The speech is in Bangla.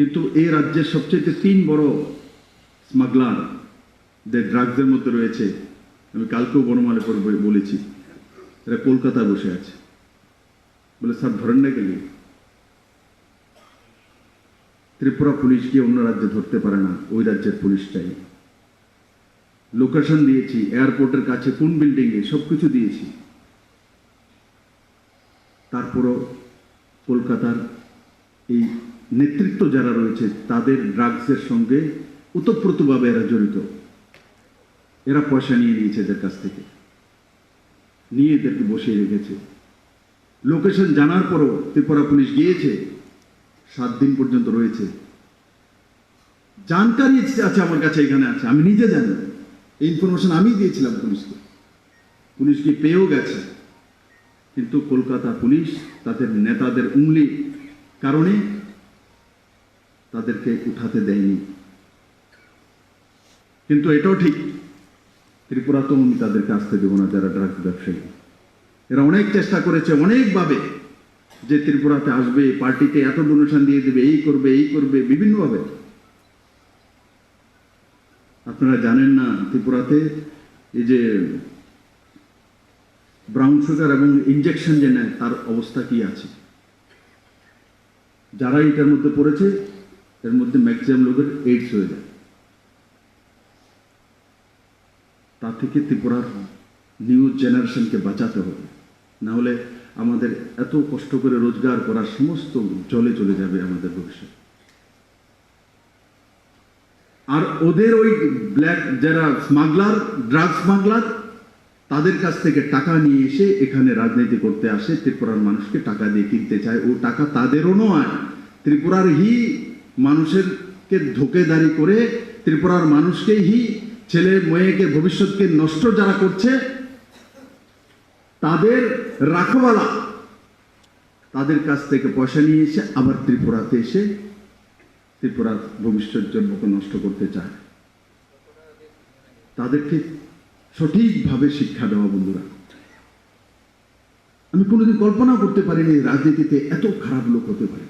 কিন্তু এই রাজ্যের সবচেয়ে 3 বড় স্মাগলার ড্রাগসের মধ্যে রয়েছে, আমি কালকেও বনমালে বলেছি, এরা কলকাতায় বসে আছে। বলে স্যার ধরেন না গেলে ত্রিপুরা পুলিশ গিয়ে অন্য রাজ্যে ধরতে পারে না, ওই রাজ্যের পুলিশ চাই। লোকেশন দিয়েছি, এয়ারপোর্টের কাছে কোন বিল্ডিংয়ে, সবকিছু দিয়েছি। তারপরও কলকাতার এই নেতৃত্ব যারা রয়েছে তাদের ড্রাগসের সঙ্গে ওতপ্রোতভাবে এরা জড়িত। এরা পয়সা নিয়ে নিয়েছে এদের কাছ থেকে, নিয়ে এদেরকে বসিয়ে রেখেছে। লোকেশন জানার পরও ত্রিপুরা পুলিশ গিয়েছে, 7 দিন পর্যন্ত রয়েছে। জানকারি আছে আমার কাছে, এখানে আছে, আমি নিজে জানি, এই ইনফরমেশন আমি দিয়েছিলাম পুলিশকে। পুলিশ কি পেয়েও গেছে, কিন্তু কলকাতা পুলিশ তাদের নেতাদের উংলি কারণে তাদেরকে উঠাতে দেয়নি। কিন্তু এটাও ঠিক, ত্রিপুরাতেও আমি তাদেরকে আসতে দেব না যারা ড্রাগস ব্যবসায়ী। এরা অনেক চেষ্টা করেছে অনেকভাবে যে ত্রিপুরাতে আসবে, পার্টিতে এত ডোনেশন দিয়ে দেবে, এই করবে বিভিন্নভাবে। আপনারা জানেন না ত্রিপুরাতে এই যে ব্রাউন সুগার এবং ইনজেকশন যে নেয় তার অবস্থা কি আছে। যারা এটার মধ্যে পড়েছে এর মধ্যে ম্যাক্সিমাম লোকের এইডস হয়ে যায়। তা থেকে ত্রিপুরার নিউ জেনারেশনকে বাঁচাতে হবে, না হলে আমাদের এত কষ্ট করে রোজগার করার সমস্ত জলে চলে যাবে আমাদের ভবিষ্যৎ। আর ওদের ওই ব্ল্যাক যারা স্মাগলার, ড্রাগ স্মাগলার, তাদের কাছ থেকে টাকা নিয়ে এসে এখানে রাজনীতি করতে আসে, ত্রিপুরার মানুষকে টাকা দিয়ে কিনতে চায়। ও টাকা তাদেরও নয়, ত্রিপুরার মানুষেরকে ধোকেদারি করে ত্রিপুরার মানুষকেই ছেলে মেয়েকে ভবিষ্যৎকে নষ্ট যারা করছে তাদের রাখওয়ালা, তাদের কাছ থেকে পয়সা নিয়ে এসে আবার ত্রিপুরাতে এসে ত্রিপুরার ভবিষ্যৎ জন্মকে নষ্ট করতে চায়। তাদেরকে সঠিকভাবে শিক্ষা দেওয়া। বন্ধুরা, আমি কোনোদিন কল্পনা করতে পারিনি রাজনীতিতে এত খারাপ লোক হতে পারে।